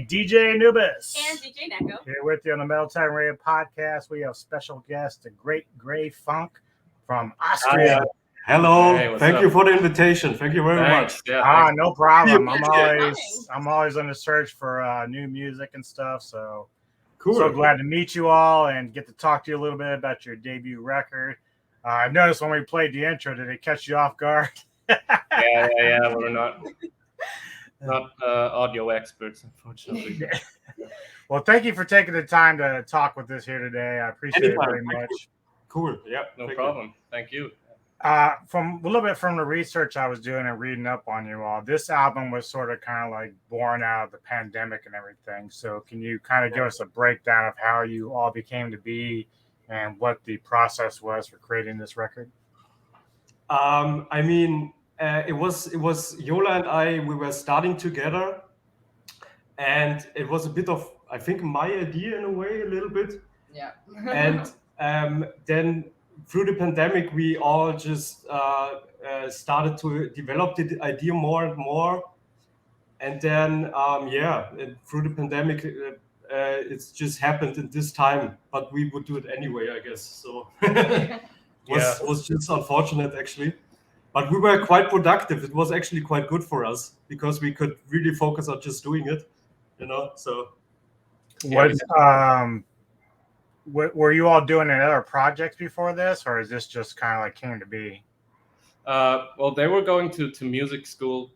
DJ Anubis. And DJ Neko. Here with you on the Metal Time Radio podcast. We have special guest, the Great Grey Funk from Austria. Hello. Hey, Thank up? you for the invitation. Thank you very much. Yeah, no problem. Yeah. I'm always on the search for new music and stuff. So Cool. So glad to meet you all and get to talk to you a little bit about your debut record. I've noticed when we played the intro, did it catch you off guard? yeah. We're not audio experts, unfortunately. Well, thank you for taking the time to talk with us here today. I appreciate it very much. Cool. Yeah. No problem. Thank you. From a little bit from the research I was doing and reading up on you all, this album was sort of kind of like born out of the pandemic and everything. So can you kind of give us a breakdown of how you all became to be and what the process was for creating this record? It was Yola and I. We were starting together, and it was a bit of, I think, my idea in a way, a little bit. Yeah. And then through the pandemic, we all just started to develop the idea more and more. And then, through the pandemic, it's just happened in this time. But we would do it anyway, I guess. So was just unfortunate, actually. But we were quite productive. It was actually quite good for us because we could really focus on just doing it, So. Were you all doing other projects before this, or is this just kind of like came to be? Well, they were going to music school,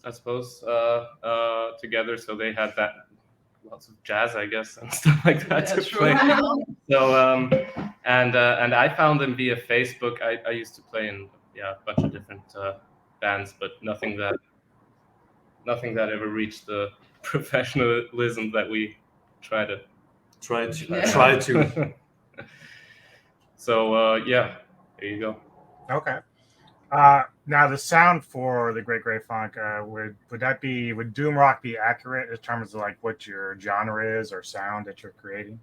I suppose, together. So they had lots of jazz, I guess, and stuff like that to play. So, and I found them via Facebook. I used to play in a bunch of different bands, but nothing that ever reached the professionalism that we try to. So there you go. Okay. Now the sound for the Great Grey Funk, would doom rock be accurate in terms of like what your genre is or sound that you're creating?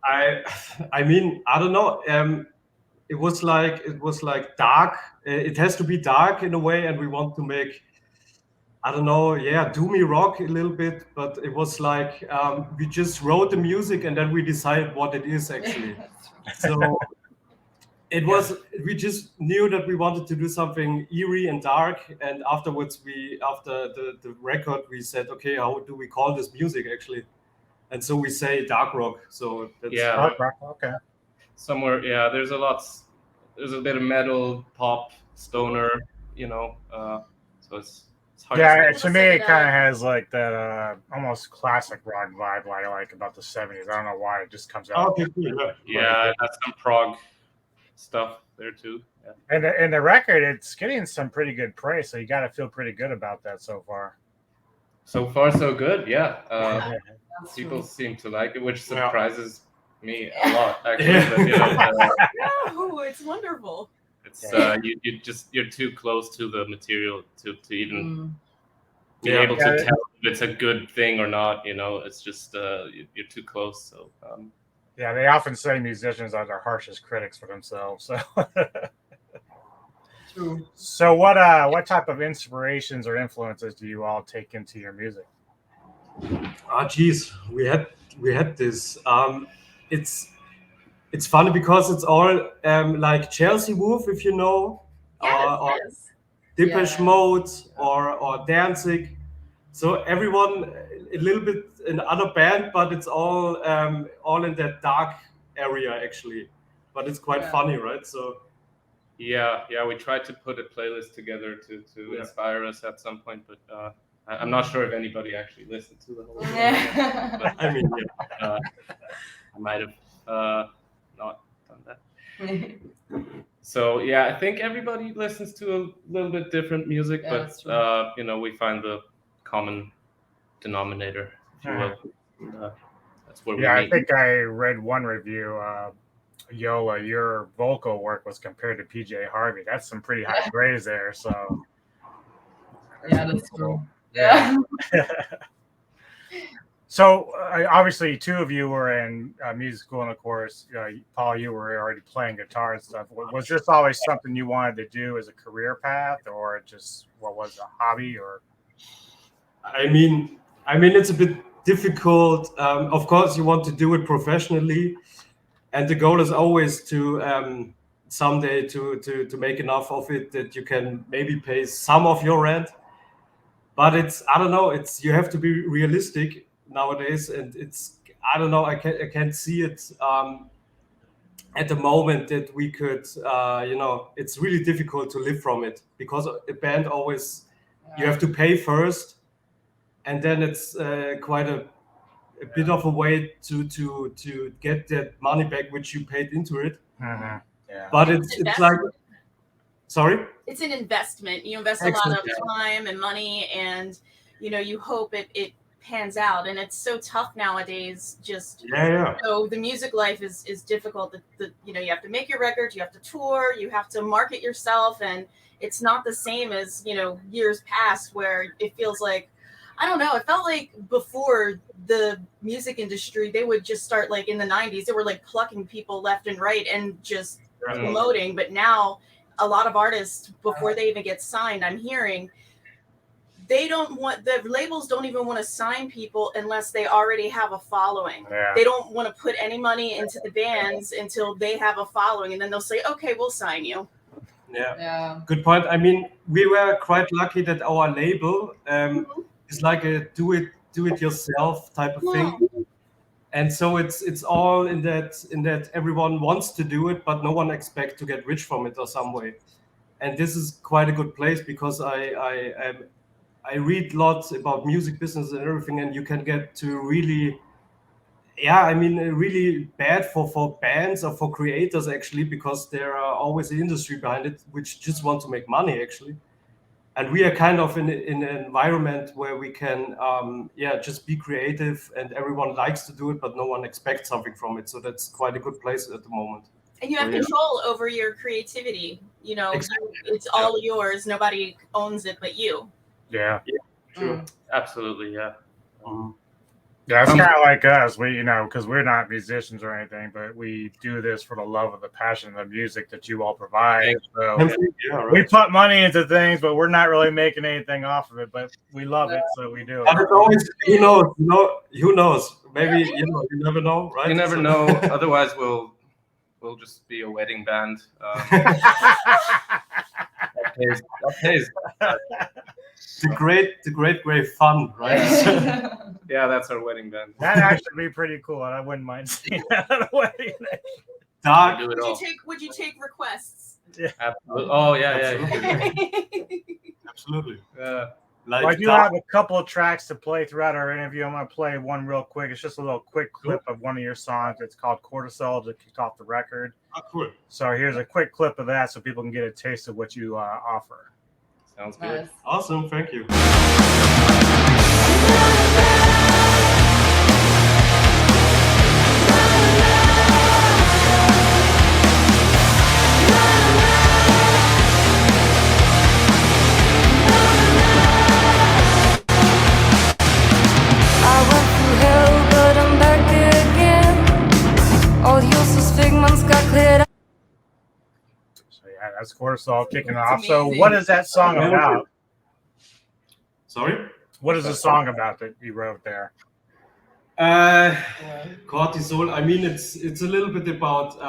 I don't know. It was like dark. It has to be dark in a way, and we want to make, I don't know, doomy rock a little bit. But it was like we just wrote the music and then we decided what it is actually. So it was. We just knew that we wanted to do something eerie and dark. And afterwards, after the record, we said, okay, how do we call this music actually? And so we say dark rock. So that's dark rock. Okay. Somewhere, there's a bit of metal, pop, stoner, so it's hard to me it kind of has like that almost classic rock vibe I like about the 70s. I don't know why it just comes out. That's some prog stuff there too. And the record, it's getting some pretty good praise, so you got to feel pretty good about that so far. So far so good. People seem to like it, which surprises me a lot, actually. No, it's wonderful. It's you're too close to the material to even be able to tell if it's a good thing or not. It's just you're too close. So they often say musicians are their harshest critics for themselves. So True. So what type of inspirations or influences do you all take into your music? We had this. It's funny because it's all like Chelsea Wolf, if you know, or Depeche Mode, or Danzig. So everyone a little bit in other band, but it's all in that dark area actually. But it's quite funny, right? So we tried to put a playlist together to inspire us at some point, but I'm not sure if anybody actually listened to the whole thing. But, I might have not done that. So I think everybody listens to a little bit different music, but we find the common denominator, if you will. That's where we meet. I think I read one review. Yola, your vocal work was compared to PJ Harvey. That's some pretty high praise there. So that's cool. Yeah. So obviously, two of you were in music school, and of course, Paul, you were already playing guitar and stuff. Was this always something you wanted to do as a career path, or just what was a hobby? Or I mean, it's a bit difficult. Of course, you want to do it professionally, and the goal is always to someday to make enough of it that you can maybe pay some of your rent. But I don't know. You have to be realistic nowadays, and I don't know. I can't see it at the moment that we could. It's really difficult to live from it because a band always you have to pay first, and then it's quite a bit of a way to get that money back which you paid into it. Mm-hmm. Yeah. But it's like, sorry. It's an investment. You invest a lot of time and money, and you hope it pans out. And it's so tough nowadays. Just the music life is difficult. You have to make your records, you have to tour, you have to market yourself, and it's not the same as years past where it feels like, I don't know. It felt like before the music industry, they would just start like in the 90s. They were like plucking people left and right and just promoting. But now a lot of artists, before they even get signed, I'm hearing the labels don't even want to sign people unless they already have a following. Yeah. They don't want to put any money into the bands until they have a following. And then they'll say, okay, we'll sign you. Yeah. Good point. I mean, we were quite lucky that our label is like a do it yourself type of thing, and so it's all in that everyone wants to do it, but no one expects to get rich from it or some way. And this is quite a good place because I read lots about music business and everything, and you can get to really really bad for bands or for creators actually, because there are always an industry behind it which just want to make money actually. And we are kind of in an environment where we can, just be creative, and everyone likes to do it, but no one expects something from it. So that's quite a good place at the moment. And you have control over your creativity. Exactly. It's all yours. Nobody owns it but you. Yeah. Sure. Absolutely, yeah. Yeah, it's kind of like us. We, because we're not musicians or anything, but we do this for the love of the passion of the music that you all provide. So we put money into things, but we're not really making anything off of it. But we love it, so we do it. But it's always, who knows? Maybe you never know, right? You never know. Otherwise, we'll just be a wedding band. That pays. The great fun, right? Yeah, that's our wedding band. That'd actually be pretty cool, and I wouldn't mind seeing that at a wedding. Dark. Would you take requests? Yeah. Absolutely. Oh yeah. Absolutely. I do have a couple of tracks to play throughout our interview. I'm going to play one real quick. It's just a little quick clip of one of your songs. It's called Cortisol to kick off the record. Oh, cool. So here's a quick clip of that so people can get a taste of what you offer. Sounds good. Nice. Awesome. Thank you. Yeah, that's Cortisol kicking off. So what is that song about? Sorry? What is the song about that you wrote there? Cortisol. I mean, it's a little bit about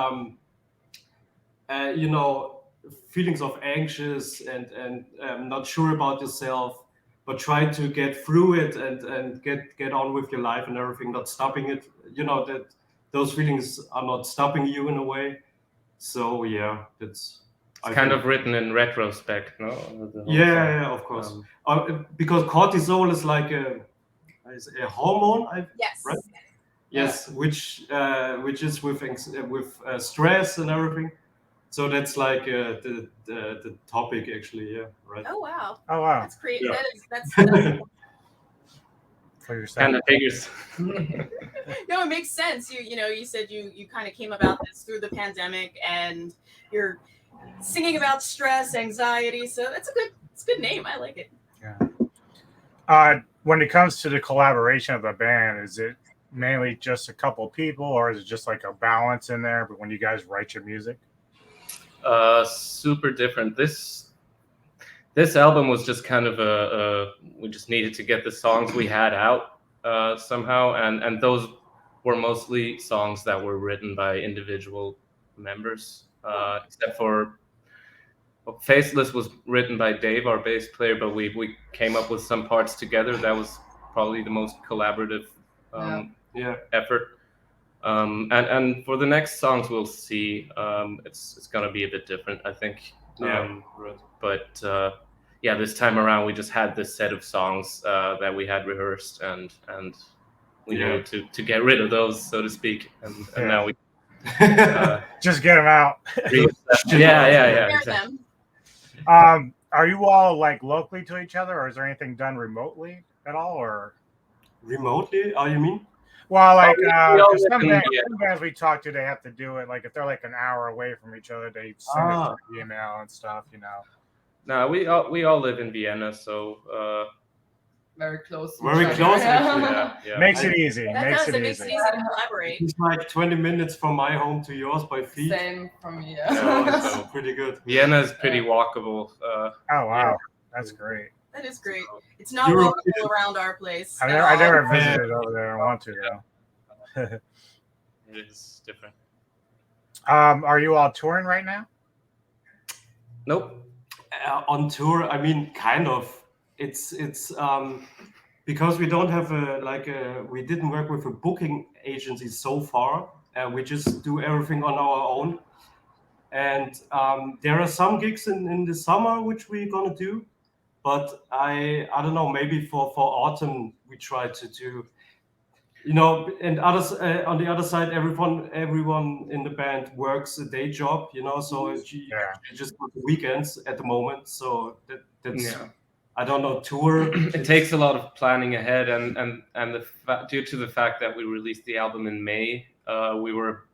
feelings of anxious and not sure about yourself, but try to get through it and get on with your life and everything, not stopping it. That those feelings are not stopping you in a way. So yeah, it's kind of written in retrospect, no? Yeah, of course. Because cortisol is like a hormone, yes, right? Yes, which is with stress and everything. So that's like the topic actually, yeah, right. Oh wow. That's great. Yeah. That's kind of figures. No, it makes sense. You said you kind of came about this through the pandemic, and you're singing about stress, anxiety. So it's a good name. I like it. Yeah. When it comes to the collaboration of the band, is it mainly just a couple people, or is it just like a balance in there? But when you guys write your music, Super different. This this album was just kind of we just needed to get the songs we had out somehow, and those were mostly songs that were written by individual members, except for Faceless was written by Dave, our bass player, but we came up with some parts together. That was probably the most collaborative effort. And for the next songs, we'll see. It's gonna be a bit different, I think. But this time around, we just had this set of songs that we had rehearsed, and we knew to get rid of those, so to speak. And now we just get them out. Exactly. Are you all like locally to each other, or is there anything done remotely at all, or remotely? Oh, you mean? Well, like some bands we talk to, they have to do it. Like if they're like an hour away from each other, they send it through email and stuff. You know. No, we all live in Vienna, so very close. Very close, actually. Makes it easy. Makes it easy to collaborate. It's like 20 minutes from my home to yours by feet. Same from me. So it's pretty good. Vienna is pretty walkable. Oh wow, that's great. That is great. It's not walkable around our place. I never visited over there. I want to though. It is different. Are you all touring right now? Nope. On tour, I mean, kind of. It's because we don't have we didn't work with a booking agency so far. We just do everything on our own. And there are some gigs in the summer which we're gonna do. But I don't know, maybe for autumn we try to do, and others on the other side, everyone in the band works a day job, so you just got the weekends at the moment. So that's I don't know, tour. It takes a lot of planning ahead, and due to the fact that we released the album in May, we were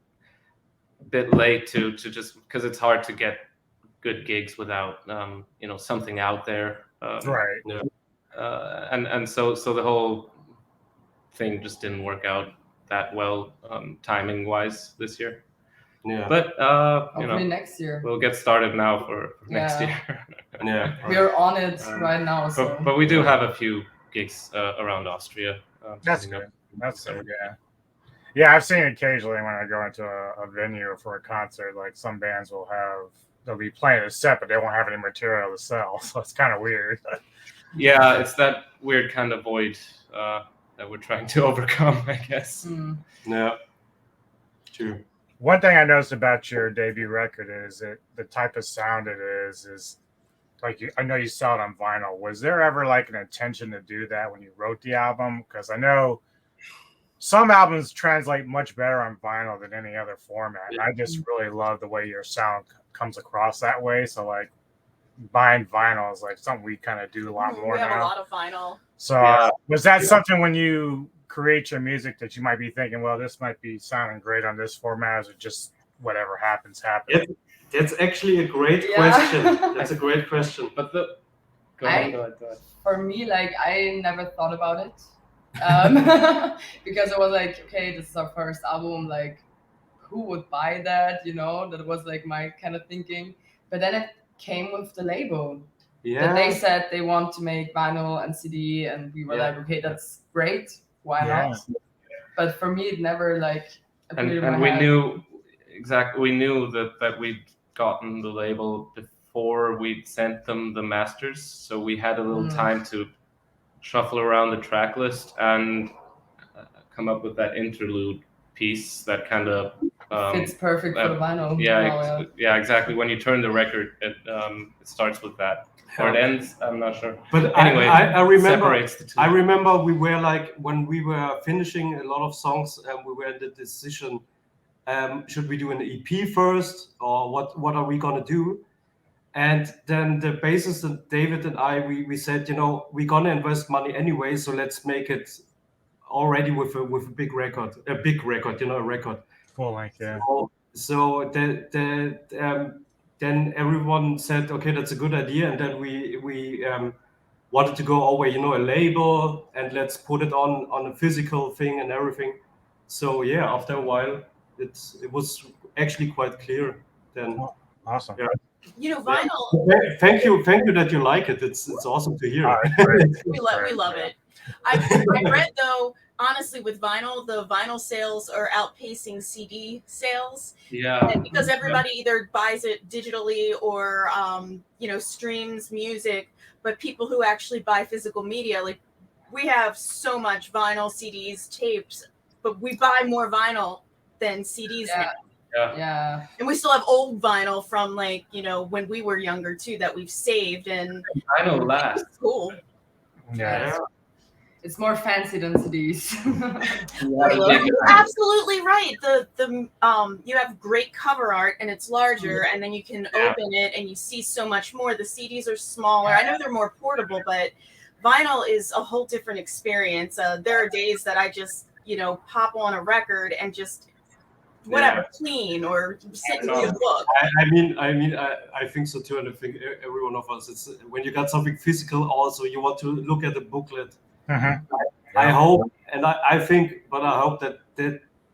a bit late to just because it's hard to get good gigs without something out there. Right. And so the whole thing just didn't work out that well timing wise this year. Yeah. But hopefully next year. We'll get started now for next year. Yeah. We're on it right now. So. But we do have a few gigs around Austria. That's good. That's good. Yeah, I've seen occasionally when I go into a venue for a concert, like some bands they'll be playing a set, but they won't have any material to sell. So it's kind of weird. Yeah, it's that weird kind of void that we're trying to overcome, I guess. Yeah, true. One thing I noticed about your debut record is that the type of sound it is like I know you saw it on vinyl. Was there ever like an intention to do that when you wrote the album? Because I know some albums translate much better on vinyl than any other format. Yeah. I just really love the way your sound comes across that way. So like buying vinyl is like something we kind of do a lot more now. We have a lot of vinyl. So was that something when you create your music that you might be thinking, well, this might be sounding great on this format, or is it just whatever happens? That's actually a great question. That's a great question. But go ahead. For me, like I never thought about it. Because I was like, okay, this is our first album, like who would buy that, that was like my kind of thinking. But then it came with the label that they said they want to make vinyl and CD, and we were like, okay, that's great, why not? But for me it never like appeared in my we head. knew that we'd gotten the label before we'd sent them the masters, so we had a little time to shuffle around the track list and come up with that interlude piece that kind of fits perfect for the vinyl. Yeah, exactly. When you turn the record, it starts with that, or it ends. I'm not sure. But anyway, I remember. Separates the two. I remember we were like when we were finishing a lot of songs, and we were in the decision: should we do an EP first, or what are we gonna do? And then the bassist and David and I, we said, we're gonna invest money anyway, so let's make it already with a big record, a record. Full length, yeah. So then everyone said, okay, that's a good idea, and then we wanted to go over, a label, and let's put it on a physical thing and everything. So yeah, after a while, it was actually quite clear then. Awesome. Yeah. Vinyl. Thank you that you like it. It's awesome to hear. We love it. I read though, honestly, with vinyl, the vinyl sales are outpacing CD sales. Yeah. And because everybody either buys it digitally or streams music, but people who actually buy physical media, like we have so much vinyl, CDs, tapes, but we buy more vinyl than CDs now. Yeah. And we still have old vinyl from when we were younger too that we've saved, and vinyl lasts. It's cool. Yeah. It's more fancy than CDs. You're absolutely right. The you have great cover art and it's larger, and then you can open it and you see so much more. The CDs are smaller. I know they're more portable, but vinyl is a whole different experience. There are days that I just pop on a record and just clean or sit and read a book. I think so too, and I think every one of us. It's when you got something physical, also you want to look at the booklet. I hope, and I think, but I hope that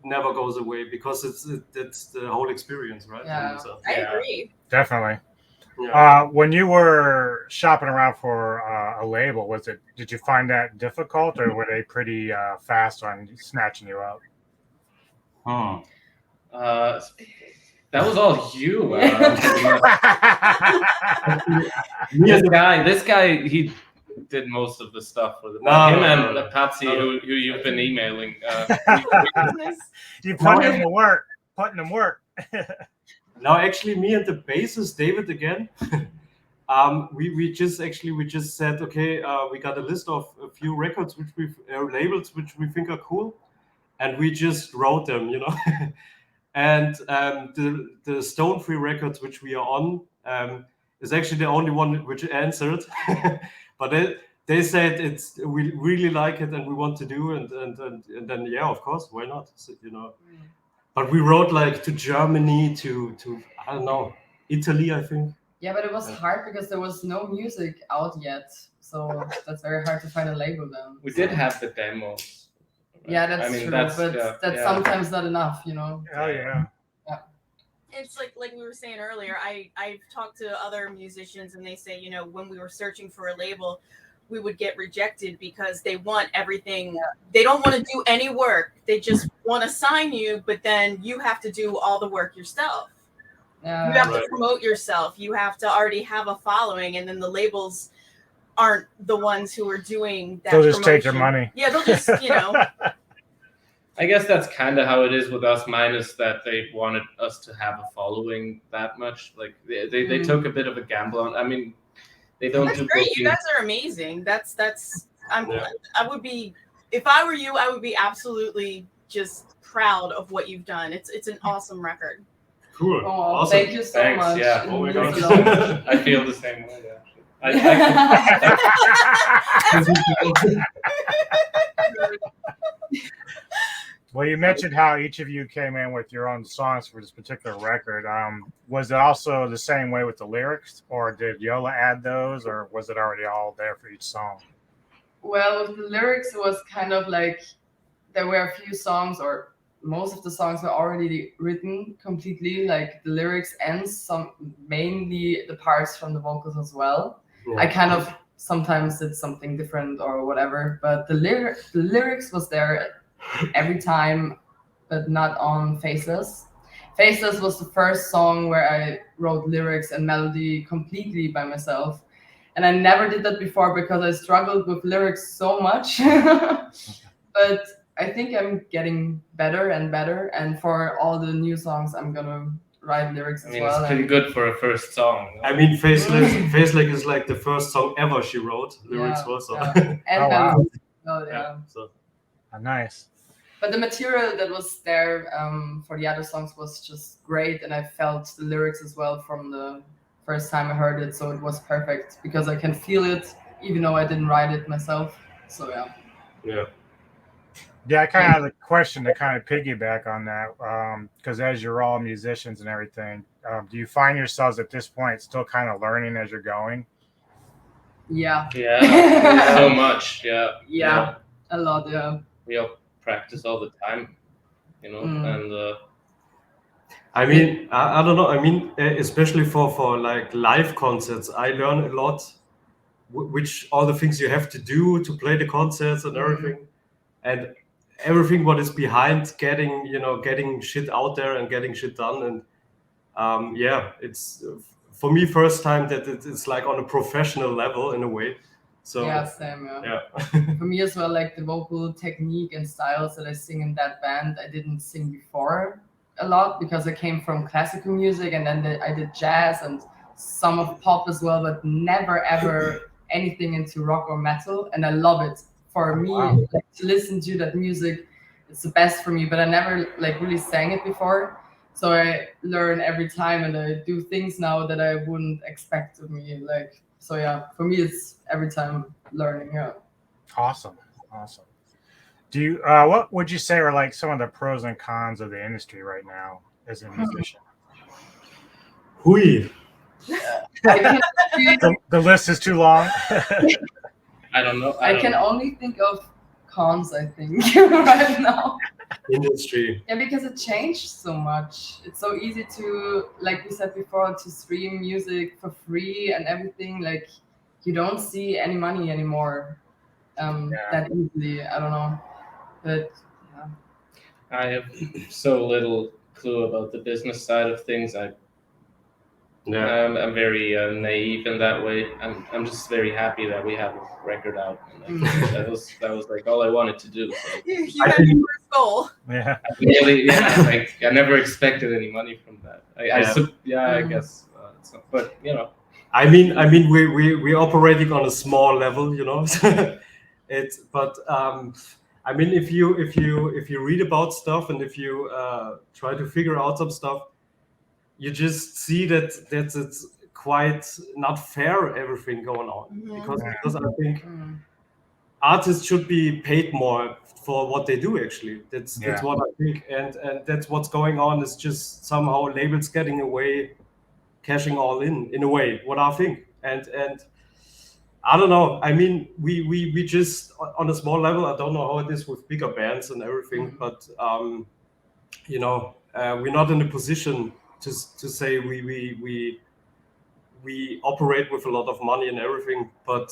never goes away, because it's the whole experience, right? Yeah. I agree. Definitely. Yeah. When you were shopping around for a label, did you find that difficult, or were they pretty fast on snatching you up? That was all you. This guy, he did most of the stuff with it. Him and Patsy, who you've been emailing. You putting them to work. No, actually, me and the bassist David again. We just said, okay, we got a list of a few records labels which we think are cool, and we just wrote them, And the Stone Free Records which we are on is actually the only one which answered, but they said we really like it and we want to do, and then of course, why not, But we wrote to Germany, to I don't know, Italy, I think. Yeah, but it was hard because there was no music out yet, so that's very hard to find a label then. We did have the demos. Yeah, that's true, but that's sometimes not enough, Oh yeah. It's like we were saying earlier, I've talked to other musicians and they say, when we were searching for a label, we would get rejected because they want everything. They don't want to do any work. They just want to sign you, but then you have to do all the work yourself. You have to promote yourself. You have to already have a following, and then the labels aren't the ones who are doing that. They'll just take your money. Yeah, they'll just, I guess that's kind of how it is with us, minus that they wanted us to have a following that much. Like they took a bit of a gamble on. I mean, they don't. That's great. You guys are amazing. I would be, if I were you, I would be absolutely just proud of what you've done. It's an awesome record. Cool. Oh, awesome. Thank you so much. Yeah. Oh my God. I feel the same way. Well, you mentioned how each of you came in with your own songs for this particular record. Was it also the same way with the lyrics, or did Yola add those, or was it already all there for each song? Well, with the lyrics, it was kind of like there were a few songs, or most of the songs were already written completely, like the lyrics and mainly the parts from the vocals as well. I kind of sometimes did something different or whatever, but the lyrics was there every time, but not on Faceless. Faceless was the first song where I wrote lyrics and melody completely by myself. And I never did that before because I struggled with lyrics so much. But I think I'm getting better and better. And for all the new songs, I'm going to write lyrics as well. It's pretty good for a first song. I mean, Faceless is like the first song ever she wrote lyrics for. So. And So. Nice. But the material that was there for the other songs was just great, and I felt the lyrics as well from the first time I heard it, so it was perfect because I can feel it even though I didn't write it myself. So I kind of have a question to kind of piggyback on that, because as you're all musicians and everything, do you find yourselves at this point still kind of learning as you're going? Yeah. So much. Yeah. A lot. We all practice all the time, and I mean, I don't know. I mean, especially for like live concerts, I learn a lot, which all the things you have to do to play the concerts and everything, and everything what is behind getting shit out there and getting shit done. And yeah, it's for me first time that it's like on a professional level in a way. So yeah, same. yeah. For me as well, like the vocal technique and styles that I sing in that band, I didn't sing before a lot because I came from classical music, and then I did jazz and some of pop as well, but never ever anything into rock or metal. And I love it. For me, like, to listen to that music, it's the best for me. But I never like really sang it before, so I learn every time, and I do things now that I wouldn't expect of me. Like, so yeah, for me it's every time learning. Yeah. Awesome. Do you what would you say are like some of the pros and cons of the industry right now as a musician? Hui. The list is too long. I don't know. I can only think of cons, I think, right now. Industry. Yeah, because it changed so much. It's so easy to, like we said before, to stream music for free and everything. Like, you don't see any money anymore that easily. I don't know. But yeah. I have so little clue about the business side of things. I'm very naive in that way. I'm just very happy that we have a record out. And that was like all I wanted to do. So. You had your first goal. Yeah. Like I never expected any money from that. I guess. But you know. I mean, we're operating on a small level, you know. I mean, if you read about stuff and if you try to figure out some stuff, you just see that it's quite not fair, everything going on, because I think artists should be paid more for what they do. Actually, that's what I think, and that's what's going on. Is just somehow labels getting away, cashing all in a way. What I think, and I don't know. I mean, we just on a small level. I don't know how it is with bigger bands and everything, but you know, we're not in a position to say we operate with a lot of money and everything. But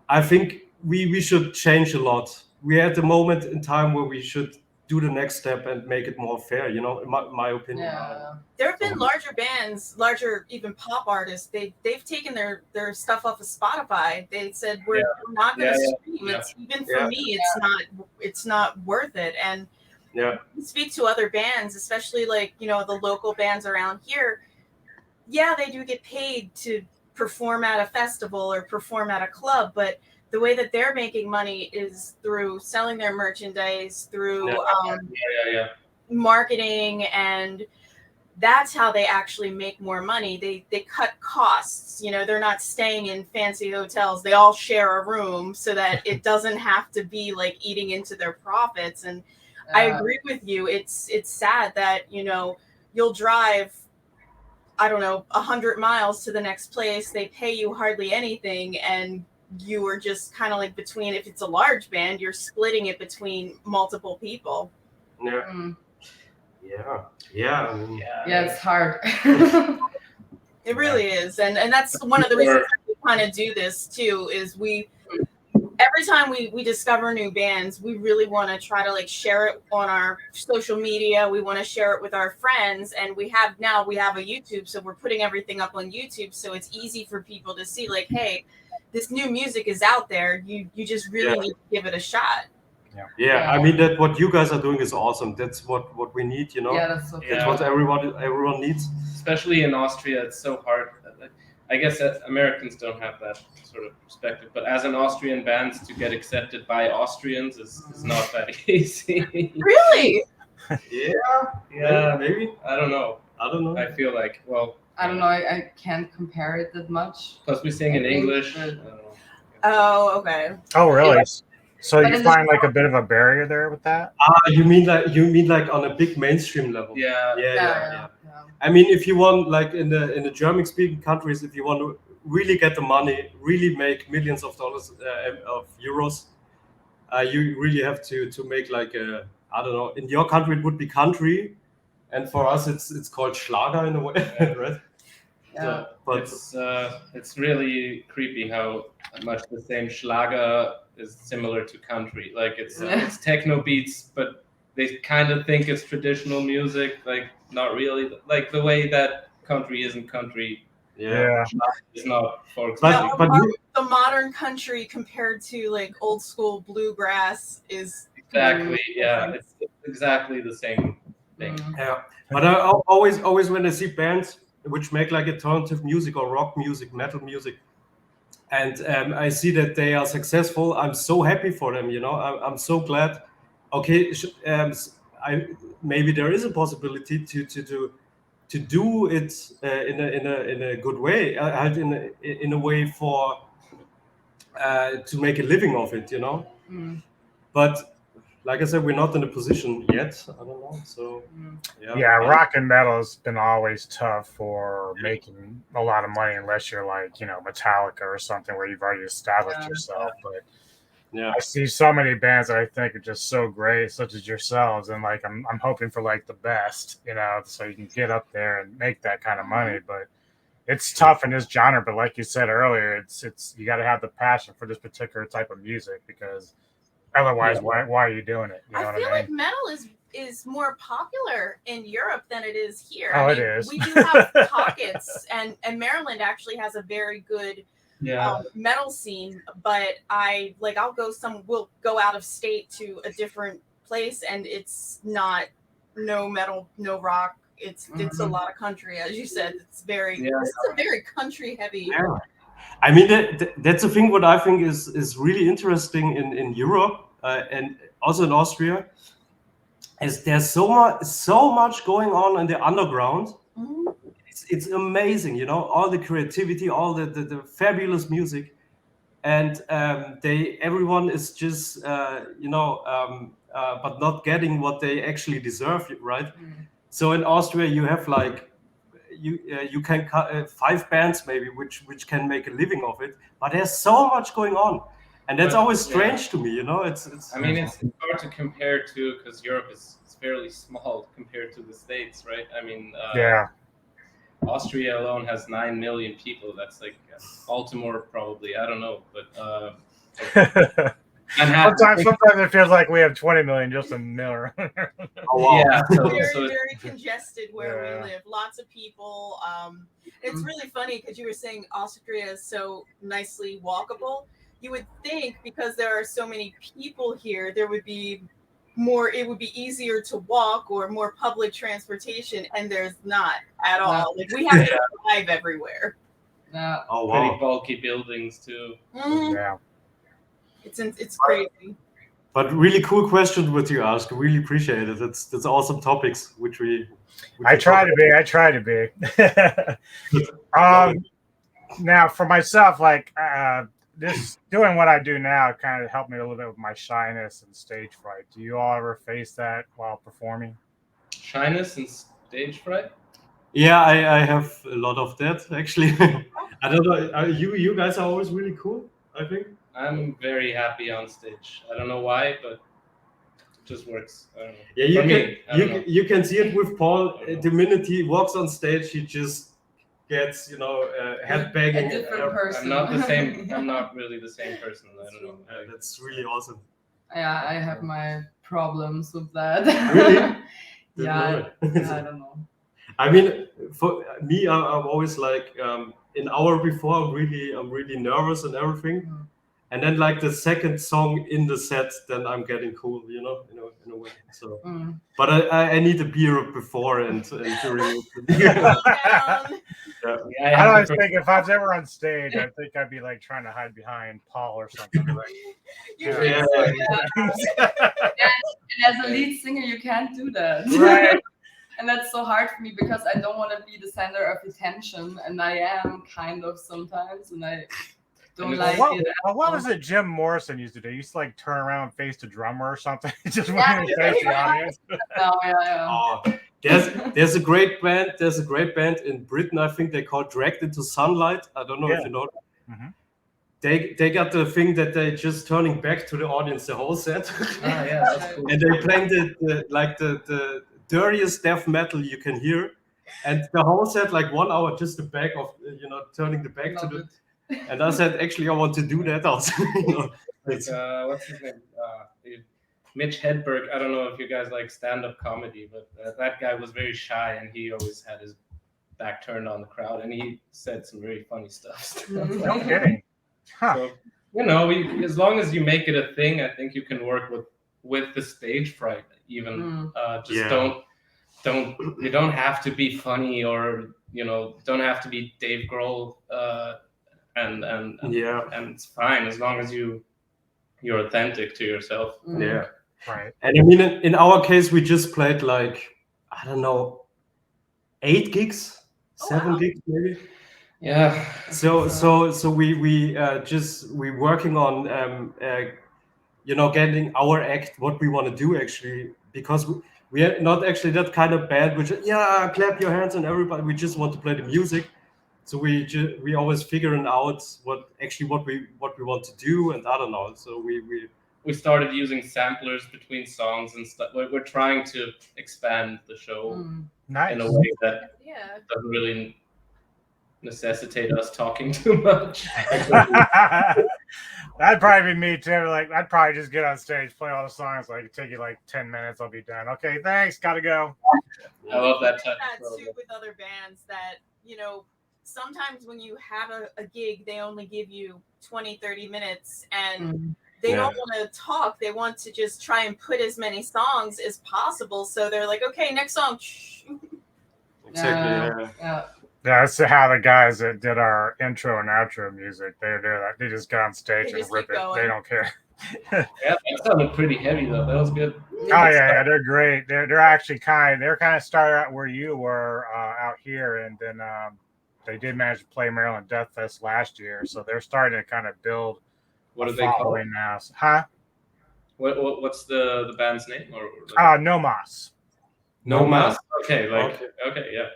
I think we should change a lot. We're at the moment in time where we should do the next step and make it more fair, you know, in my opinion. Yeah. There have been larger bands, larger even pop artists. They've taken their stuff off of Spotify. They said we're not going to stream. It's even for me, it's not worth it. And speak to other bands, especially like, you know, the local bands around here. Yeah, they do get paid to perform at a festival or perform at a club, but the way that they're making money is through selling their merchandise, through marketing, and that's how they actually make more money. They cut costs. You know, they're not staying in fancy hotels. They all share a room so that it doesn't have to be like eating into their profits. And I agree with you. It's sad that, you know, you'll drive, I don't know, 100 miles to the next place. They pay you hardly anything, and you are just kind of like between, if it's a large band, you're splitting it between multiple people. It's hard. It really is. And that's one of the reasons we kind of do this too, is every time we discover new bands, we really want to try to like share it on our social media. We want to share it with our friends, and we have a YouTube, so we're putting everything up on YouTube, so it's easy for people to see like, hey, this new music is out there. You just really need to give it a shot. I mean, that what you guys are doing is awesome. That's what we need, you know. That's what everyone needs. Especially in Austria, it's so hard. I guess that Americans don't have that sort of perspective, but as an Austrian band, to get accepted by Austrians is not that easy. Really? Yeah, maybe. I don't know. I feel like, well, I don't know. I can't compare it that much. Plus, we sing in English. Oh, okay. Oh, really? So you find like a bit of a barrier there with that? You mean like on a big mainstream level? Yeah. I mean, if you want, like in the German-speaking countries, if you want to really get the money, really make millions of dollars of euros, you really have to make like I don't know. In your country, it would be country, and for us it's called Schlager in a way, right? Yeah. But it's really creepy how much the same Schlager is similar to country. Like it's techno beats, but they kind of think it's traditional music, like not really, like the way that country isn't country. Yeah. It's not folk But- music. but you- the modern country compared to like old school bluegrass is Exactly, yeah, it's exactly the same thing. Yeah, but I always when I see bands which make like alternative music or rock music, metal music, and I see that they are successful, I'm so happy for them. You know, I'm so glad. Okay, maybe there is a possibility to do it in a good way, in a way for to make a living of it. You know, but like I said, we're not in a position yet. I don't know. So Yeah, rock and metal has been always tough for making a lot of money unless you're like, you know, Metallica or something where you've already established yourself. But yeah, I see so many bands that I think are just so great, such as yourselves, and like I'm hoping for like the best, you know, so you can get up there and make that kind of money. But it's tough in this genre. But like you said earlier, it's you got to have the passion for this particular type of music because otherwise, why are you doing it? You know I feel like metal is more popular in Europe than it is here. Oh, I it mean, is. We do have pockets, and Maryland actually has a very good metal scene. But we'll go out of state to a different place, and it's not no metal, no rock. It's a lot of country, as you said. It's this is a very country heavy. Yeah. I mean, that's the thing. What I think is really interesting in Europe and also in Austria is there's so much going on in the underground. Mm-hmm. It's amazing, you know, all the creativity, all the fabulous music, and everyone is just but not getting what they actually deserve, right? So in Austria, you have like. You can cut 5 bands maybe which can make a living of it, but there's so much going on, and that's always strange to me, you know. It's I mean, it's hard to compare to because Europe is fairly small compared to the States, right? I mean, Austria alone has 9 million people. That's like Baltimore probably. I don't know, but sometimes it feels like we have 20 million just in Miller. Yeah, very congested where we live. Lots of people. It's really funny because you were saying Austria is so nicely walkable. You would think because there are so many people here, there would be more. It would be easier to walk or more public transportation, and there's not at all. Like we have to drive everywhere. Yeah. Oh wow. Pretty bulky buildings too. Mm-hmm. Yeah. It's crazy. But really cool question what you asked. Really appreciate it. That's awesome topics which I try to be. Now for myself, like this doing what I do now kind of helped me a little bit with my shyness and stage fright. Do you all ever face that while performing? Shyness and stage fright? Yeah, I have a lot of that actually. I don't know. You guys are always really cool, I think. I'm very happy on stage. I don't know why, but it just works. I don't know. Yeah, you can see it with Paul. The minute he walks on stage, he just gets, head banging. A different person. I'm not the same. I'm not really the same person. I don't know. That's really awesome. Yeah, I have my problems with that. Really? Yeah, I don't know. I mean, for me, I'm always like an hour before. I'm really nervous and everything. And then like the second song in the set, then I'm getting cool, in a way. So, but I need a beer before and during. I always think if I was ever on stage, I think I'd be like trying to hide behind Paul or something. And as a lead singer, you can't do that. Right. And that's so hard for me because I don't want to be the center of attention, and I am kind of sometimes, and I don't like it. Well, what was it Jim Morrison used to do? He used to like turn around and face the drummer or something. Just when he face the audience. Oh, there's a great band. There's a great band in Britain. I think they call Dragged into Sunlight. I don't know if you know. They got the thing that they're just turning back to the audience the whole set. That's cool. And they're playing the dirtiest death metal you can hear. And the whole set, like 1 hour, just the back of, turning the back to the. And I said, actually, I want to do that also. What's his name? Mitch Hedberg. I don't know if you guys like stand-up comedy, but that guy was very shy, and he always had his back turned on the crowd, and he said some very funny stuff. No kidding. Huh. So, as long as you make it a thing, I think you can work with the stage fright. Even you don't have to be funny, or don't have to be Dave Grohl, and it's fine as long as you're authentic to yourself. Yeah, right. And I mean, in our case, we just played like, I don't know, 8 gigs, 7 gigs maybe. Yeah. So we working on getting our act, what we want to do actually, because we are not actually that kind of band which clap your hands and everybody. We just want to play the music. So we always figuring out what we want to do, and I don't know. So we started using samplers between songs and stuff. We're trying to expand the show nice. in a way that doesn't really necessitate us talking too much. That'd probably be me too. Like, I'd probably just get on stage, play all the songs. Like, it'd take you like 10 minutes. I'll be done. Okay, thanks. Gotta go. I love that touch. That too with other bands that, sometimes when you have a gig, they only give you 20, 30 minutes and they don't want to talk. They want to just try and put as many songs as possible. So they're like, okay, next song. Exactly. Yeah, that's how the guys that did our intro and outro music, they do that. They just get on stage and rip it. They don't care. Yeah, that sounded pretty heavy though. That was good. Oh yeah, they're great. They're actually kind of started out where you were out here, and then they did manage to play Maryland Death Fest last year, so they're starting to kind of build. What are they called now? Huh? What's the band's name? Nomos. Nomos. Okay, okay, yeah.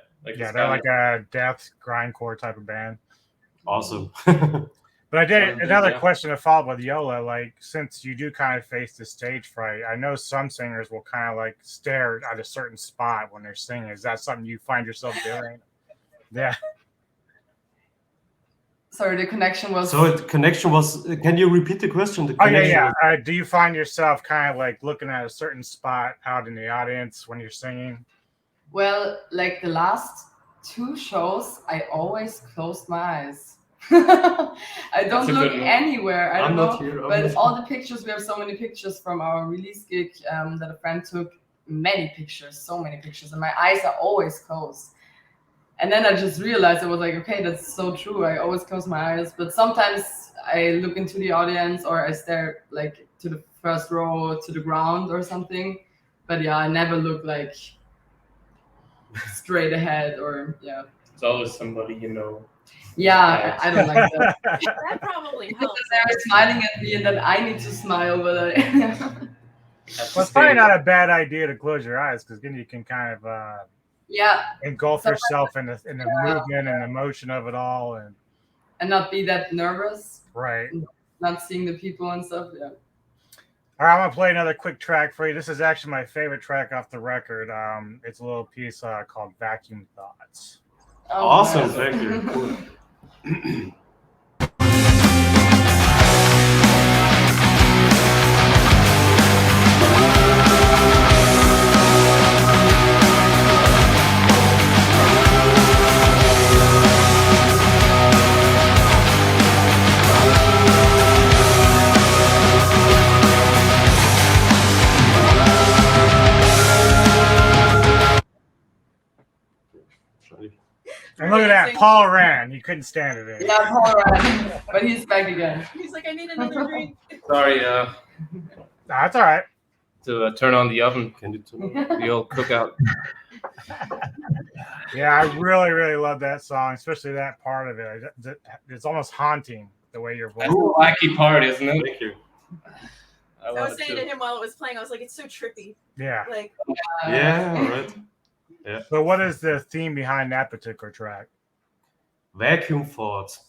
They're like a death grindcore type of band. Awesome. But I did another question to follow up with Yola. Like, since you do kind of face the stage fright, I know some singers will kind of like stare at a certain spot when they're singing. Is that something you find yourself doing? Yeah. Sorry, the connection was. So the connection was. Can you repeat the question? Do you find yourself kind of like looking at a certain spot out in the audience when you're singing? Well, like the last 2 shows, I always closed my eyes. I don't look anywhere. I don't know. But all the pictures, we have so many pictures from our release gig that a friend took. Many pictures, so many pictures, and my eyes are always closed. And then I just realized, I was like, okay, that's so true. I always close my eyes, but sometimes I look into the audience or I stare like to the first row, to the ground or something. But yeah, I never look like straight ahead or It's always somebody Yeah, I don't like that. That probably helps. Because they're smiling at me and then I need to smile, but Well, it's probably not a bad idea to close your eyes, because then you can kind of engulf yourself in the movement and the motion of it all, and not be that nervous. Right. Not seeing the people and stuff. Yeah. All right, I'm gonna play another quick track for you. This is actually my favorite track off the record. It's a little piece called "Vacuum Thoughts." Oh, awesome, nice. Thank you. Cool. And look at that, Paul ran. He couldn't stand it. Yeah, Paul ran, but he's back again. He's like, I need another drink. Sorry. That's all right. To turn on the oven, can you turn on the old cookout? Yeah, I really, really love that song, especially that part of it. It's almost haunting the way your voice. That's the wacky part, isn't it? Thank you. I was saying to him while it was playing, I was like, it's so trippy. Yeah. Like. Yeah. All right. Yeah. So what is the theme behind that particular track? Vacuum thoughts.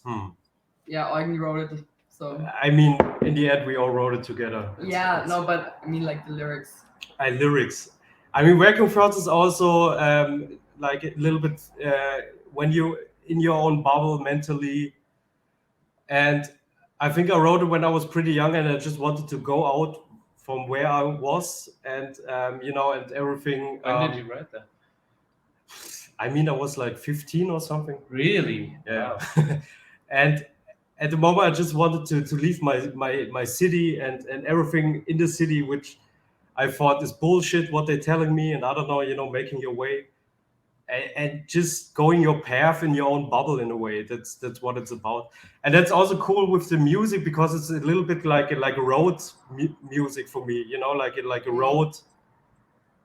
Yeah, Eugen wrote it. So I mean, in the end, we all wrote it together. Yeah, no, but I mean like the lyrics. Lyrics. I mean, working thoughts is also like a little bit when you in your own bubble mentally. And I think I wrote it when I was pretty young, and I just wanted to go out from where I was, and and everything. When did you write that? I mean, I was like 15 or something. Really? Yeah. Wow. And at the moment, I just wanted to leave my city and everything in the city, which I thought is bullshit, what they're telling me, and I don't know, making your way and just going your path in your own bubble in a way. That's what it's about. And that's also cool with the music, because it's a little bit like a road music for me, like a road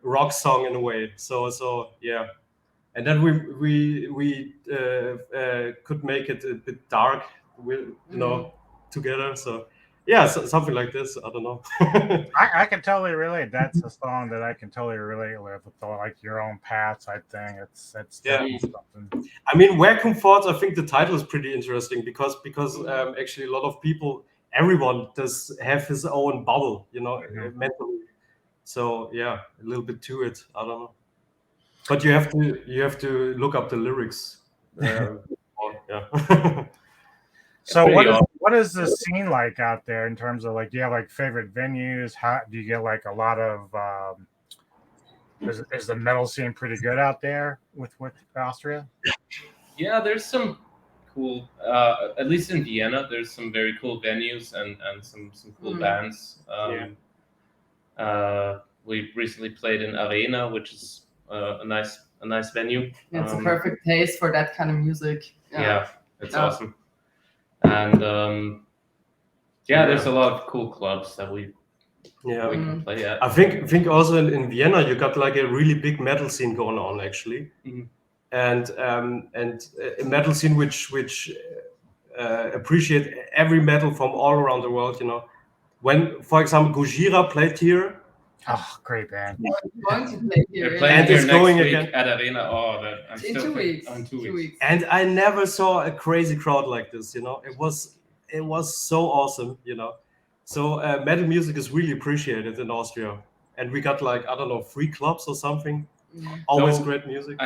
rock song in a way. So yeah. And then we could make it a bit dark, together. So yeah, something like this. I don't know. I can totally relate. That's a song that I can totally relate with the, like your own path type thing. It's definitely something. I mean, Where Comfort, I think the title is pretty interesting because actually a lot of people, everyone does have his own bubble, mentally. So yeah, a little bit to it. I don't know. But you have to look up the lyrics. Yeah. So what is the scene like out there in terms of, like, do you have like favorite venues? How do you get like a lot of is the metal scene pretty good out there with Austria? Yeah, there's some cool, at least in Vienna, there's some very cool venues and some cool bands. We recently played in Arena, which is a nice venue. Yeah, it's a perfect place for that kind of music. Yeah, it's awesome. And there's a lot of cool clubs that we can play at. I think also in Vienna you got like a really big metal scene going on actually, and a metal scene which appreciate every metal from all around the world. When, for example, Gojira played here. Oh, great band! They're playing here next week at Arena. Oh, in 2 weeks. On 2 weeks. And I never saw a crazy crowd like this. It was so awesome. So metal music is really appreciated in Austria, and we got like, I don't know, 3 clubs or something. Always great music.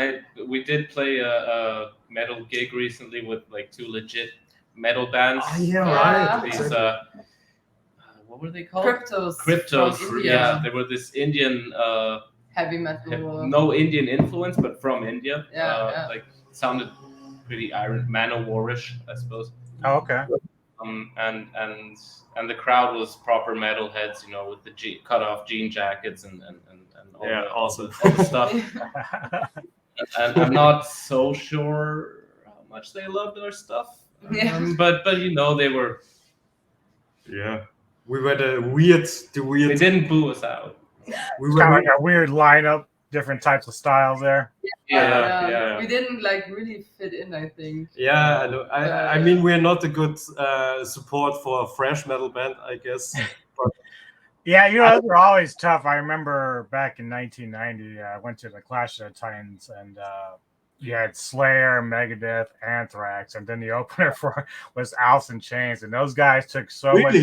We did play a metal gig recently with like 2 legit metal bands. Oh yeah, right. These what were they called? Cryptos. Yeah, they were this Indian heavy metal. No Indian influence, but from India. Yeah. Like sounded pretty Iron Manowar-ish, I suppose. Oh, okay. And the crowd was proper metalheads, with the cut off jean jackets and all the stuff. And I'm not so sure how much they loved our stuff. But they were. Yeah. We were the weird. They didn't boo us out. We were kind of like a weird lineup, different types of styles there. Yeah. We didn't like really fit in, I think. Yeah, I know. I mean, we're not a good support for a thrash metal band, I guess. But yeah, those were always tough. I remember back in 1990, I went to the Clash of the Titans, and you had Slayer, Megadeth, Anthrax, and then the opener was Alice in Chains, and those guys took so much.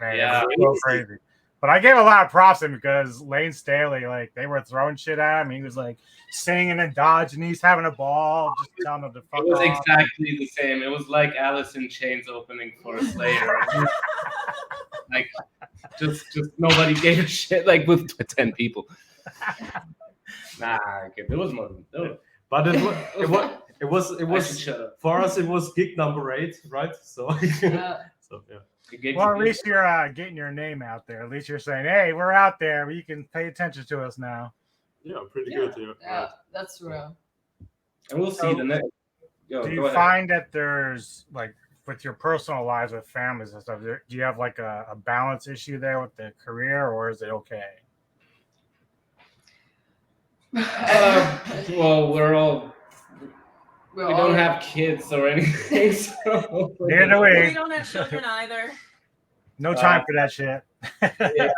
Man, it was so crazy. But I gave a lot of props to him because Lane Staley, like, they were throwing shit at him. He was like singing and dodging. He's having a ball, just telling them to fuck off. It was exactly the same. It was like Alice in Chains opening for a Slayer. Like, just nobody gave a shit. Like with 10 people. Nah, there was more than that. But it was for us. It was gig number 8, right? So yeah. Well, at least you're getting your name out there. At least you're saying, "Hey, we're out there. You can pay attention to us now." Yeah, pretty good. Yeah, that's real. And we'll see the next. Do you find that there's, like, with your personal lives with families and stuff, do you have like a balance issue there with the career, or is it okay? Well, we don't have kids or anything. So Neither do we. We don't have children either. No time for that shit. Yeah.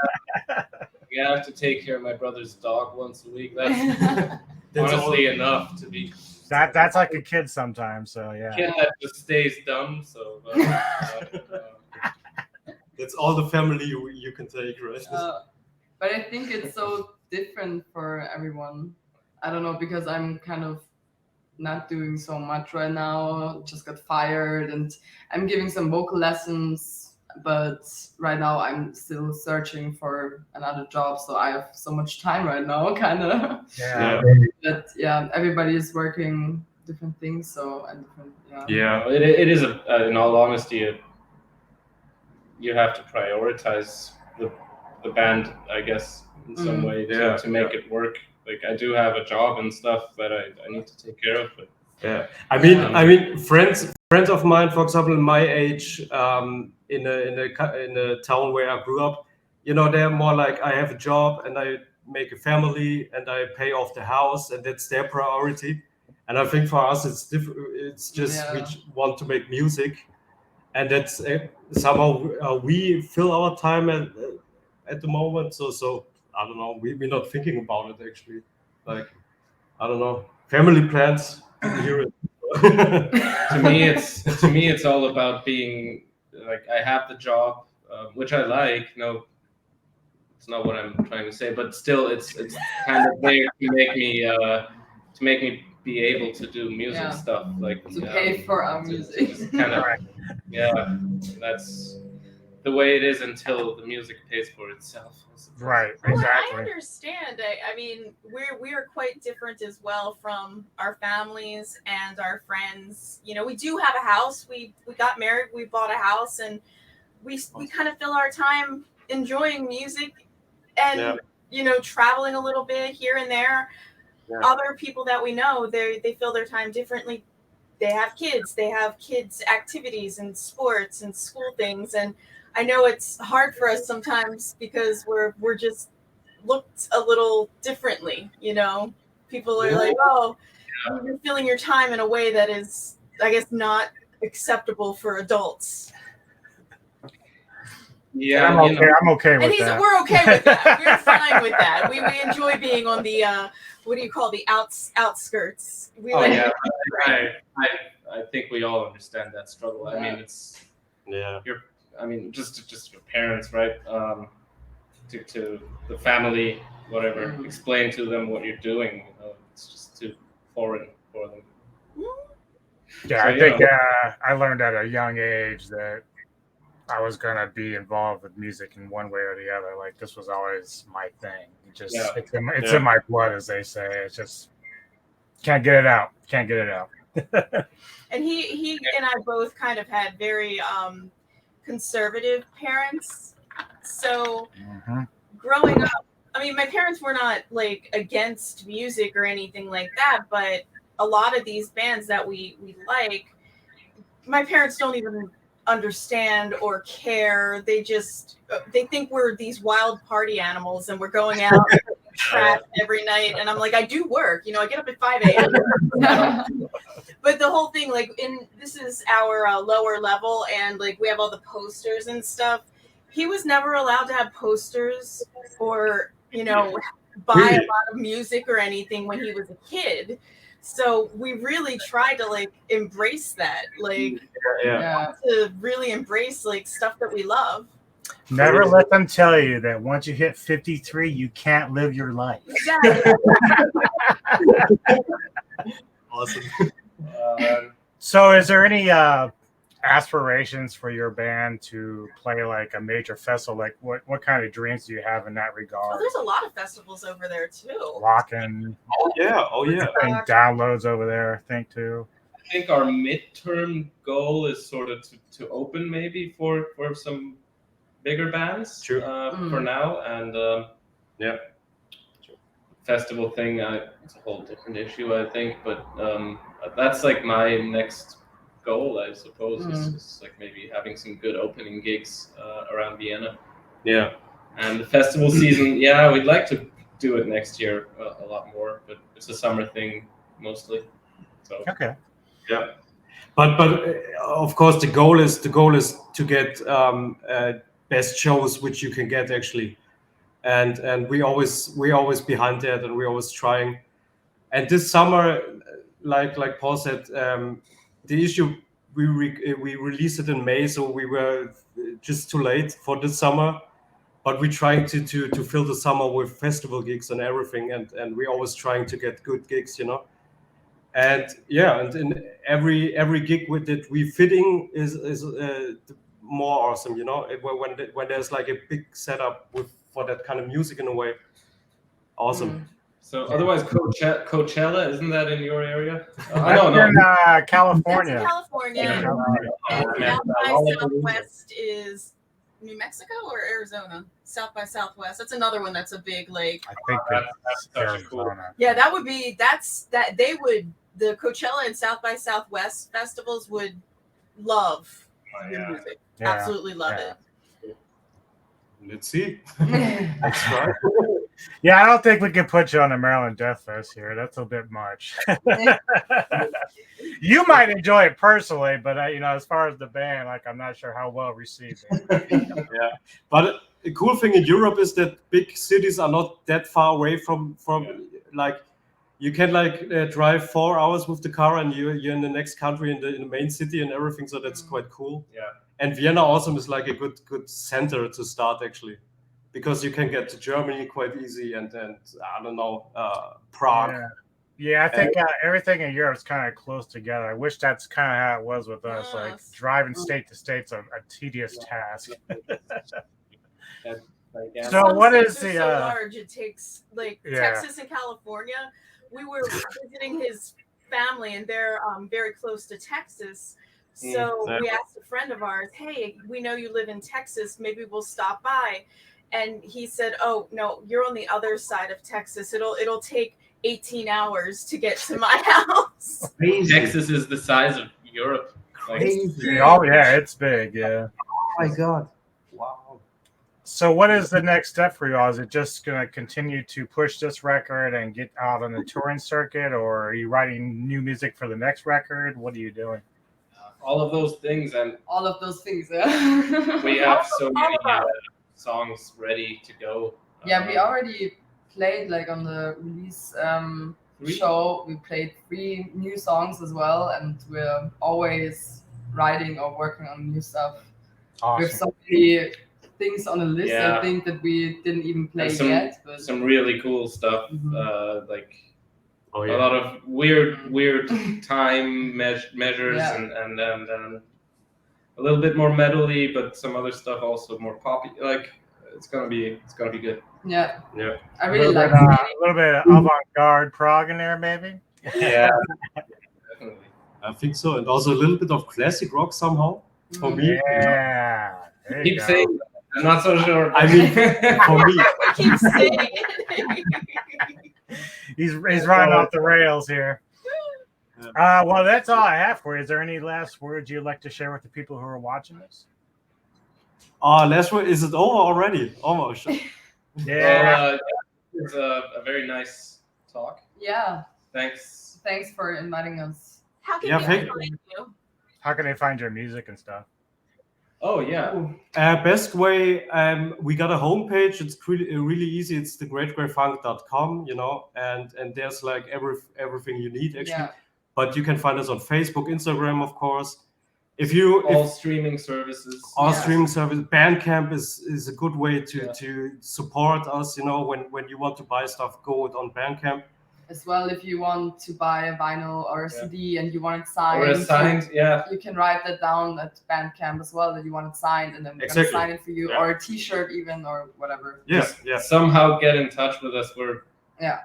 I have to take care of my brother's dog once a week. That's honestly enough to be. That's like a kid sometimes. So yeah. A kid that just stays dumb. So. That's all the family you can take, right? But I think it's so different for everyone. I don't know, because I'm kind of not doing so much right now. Just got fired, and I'm giving some vocal lessons, but right now I'm still searching for another job, so I have so much time right now, kind of. Yeah. But yeah, everybody is working different things, so and different. Yeah, it is in all honesty, you have to prioritize the band, I guess, in some way to make it work. Like, I do have a job and stuff that I need to take care of, but I mean, friends of mine, for example, in my age, in a town where I grew up, they're more like, I have a job and I make a family and I pay off the house, and that's their priority. And I think for us, it's different. It's just we want to make music, and that's somehow we fill our time at the moment. So I don't know. We're not thinking about it actually. Like, I don't know, family plans. Hear it. to me it's all about being like, I have the job, which I like. No, it's not what I'm trying to say, but still, it's kind of there to make me be able to do music stuff, like to pay for our music. Just kind of, that's the way it is until the music pays for itself. Right, Well, exactly. I understand. I mean, we are quite different as well from our families and our friends. We do have a house. We got married. We bought a house, and we kind of fill our time enjoying music and traveling a little bit here and there. Other people that we know, they fill their time differently. They have kids activities and sports and school things, and I know it's hard for us sometimes because we're just looked a little differently. People are like, oh, you're filling your time in a way that is, I guess, not acceptable for adults. Yeah, I'm okay with that. We're okay with that. We're fine with that. We enjoy being on the what do you call the outskirts? I think we all understand that struggle. I mean, it's just your parents, right? To the family, whatever. Explain to them what you're doing. It's just too foreign for them. Yeah, so, I think I learned at a young age that I was gonna be involved with music in one way or the other. Like, this was always my thing. It's in my blood, as they say. It's just can't get it out. And he and I both kind of had very conservative parents. So growing up, I mean, my parents were not like against music or anything like that, but a lot of these bands that we like, my parents don't even understand or care. They think we're these wild party animals and we're going out trash every night. And I'm like, I do work, I get up at 5 a.m. But the whole thing, like, this is our lower level, and like we have all the posters and stuff. He was never allowed to have posters or buy a lot of music or anything when he was a kid. So we really tried to like embrace that, like to really embrace like stuff that we love. Never let them tell you that once you hit 53, you can't live your life. Exactly. Awesome. So is there any aspirations for your band to play like a major festival? Like what kind of dreams do you have in that regard? Oh, there's a lot of festivals over there too. Rockin'. Oh yeah. Downloads over there, I think too. I think our midterm goal is sort of to open maybe for some bigger bands for now, and festival thing, it's a whole different issue, I think, but that's like my next goal, I suppose, is like maybe having some good opening gigs around Vienna. And the festival season, we'd like to do it next year a lot more, but it's a summer thing mostly. So but of course the goal is to get best shows which you can get actually, and we always behind that, and we're always trying. And this summer, like Paul said, the issue, we released it in May, so we were just too late for this summer. but we're trying to fill the summer with festival gigs and everything, and we're always trying to get good gigs, you know. And yeah, and in every gig with it we fitting is more awesome, you know. When there's like a big setup for that kind of music in a way, awesome. So otherwise, Coachella, isn't that in your area? No. In California. That's in California. And South by Southwest is New Mexico or Arizona? South by Southwest. That's another one that's a big like. I think that's Arizona. Cool. Yeah, that would be the Coachella and South by Southwest festivals would love your music. Yeah. Absolutely love it. Let's see. Let's try. Yeah, I don't think we can put you on the Maryland Death Fest here. That's a bit much. You might enjoy it personally, but as far as the band, like, I'm not sure how well received it. Yeah, but the cool thing in Europe is that big cities are not that far away from like, you can drive 4 hours with the car and you're in the next country in the main city and everything. So that's quite cool. Yeah. And Vienna also is like a good center to start, actually, because you can get to Germany quite easy and I don't know, Prague. Yeah, I think everything in Europe is kind of close together. I wish that's kind of how it was with us. Yes. Like driving state to state's a tedious task. So what is the so large? It takes Texas and California. We were visiting his family, and they're very close to Texas. So we asked a friend of ours, "Hey, we know you live in Texas. Maybe we'll stop by." And he said, "Oh no, you're on the other side of Texas. It'll take 18 hours to get to my house." Texas is the size of Europe. Crazy. Oh yeah, it's big. Yeah. Oh my God. Wow. So what is the next step for you all? Is it just going to continue to push this record and get out on the touring circuit, or are you writing new music for the next record? What are you doing? All of those things, and all of those things. Yeah. We have so many songs ready to go. Yeah, we already played on the release show. We played 3 new songs as well, and we're always writing or working on new stuff. Awesome. We have so many things on the list, I think, that we didn't even play yet. But some really cool stuff, a lot of weird time measures and a little bit more metally, but some other stuff also more poppy. It's gonna be good. Yeah. Yeah. I really like a little bit of avant-garde prog in there, maybe. Yeah. Definitely. I think so, and also a little bit of classic rock somehow for me. Yeah. Keep saying that. I'm not so sure. I mean, for me. Keep saying it. He's running off the rails here. Well, that's all I have for you. Is there any last words you'd like to share with the people who are watching this? Last word, is it over already? Almost. Yeah. It was a very nice talk. Yeah. Thanks for inviting us. How can people find you? How can they find your music and stuff? Oh yeah. Best way, we got a homepage. It's really easy. It's thegreatgreyfunk.com, and there's everything you need actually. Yeah. But you can find us on Facebook, Instagram, of course. All streaming services. Streaming service. Bandcamp is a good way to support us. When you want to buy stuff, go on Bandcamp. As well, if you want to buy a vinyl or a CD and you want it signed, or signed, you can write that down at Bandcamp as well, that you want it signed, and then we're gonna sign it for you, or a T-shirt even, or whatever. Yes. Somehow get in touch with us. Yeah.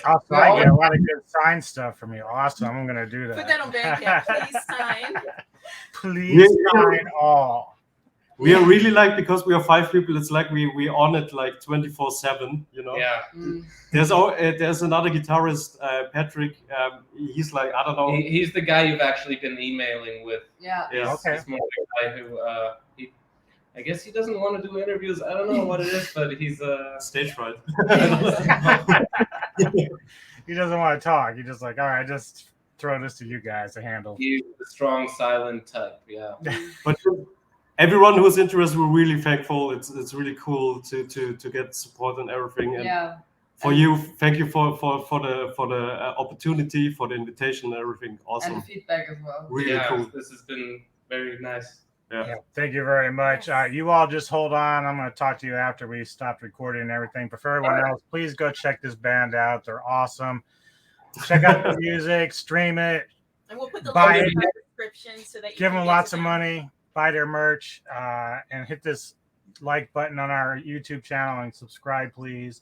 Also, I get a lot of good sign stuff from you. Awesome. I'm gonna do that. Put that on Bandcamp. Please sign. Please sign all. We are really because we are 5 people. It's we on it 24/7. Yeah. There's another guitarist, Patrick. He's I don't know. He's the guy you've actually been emailing with. Yeah. Okay. He's more the guy who I guess he doesn't want to do interviews. I don't know what it is, but he's stage fright. He doesn't want to talk. He's just all right, just throw this to you guys to handle. He's the strong, silent type. Yeah. But everyone who's interested, we're really thankful. It's really cool to get support and everything. And for you, thank you for the opportunity, for the invitation and everything. Awesome. And the feedback as well. Really cool. This has been very nice. Yeah. Thank you very much. Yes. You all just hold on. I'm going to talk to you after we stopped recording and everything. But for everyone else, please go check this band out. They're awesome. Check out the music, stream it, And we'll put the buy link it, in the description so that you give can them get lots to of them. money, buy their merch, and hit this like button on our YouTube channel and subscribe, please.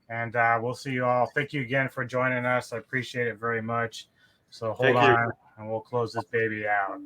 And we'll see you all. Thank you again for joining us. I appreciate it very much. So hold on, and we'll close this baby out.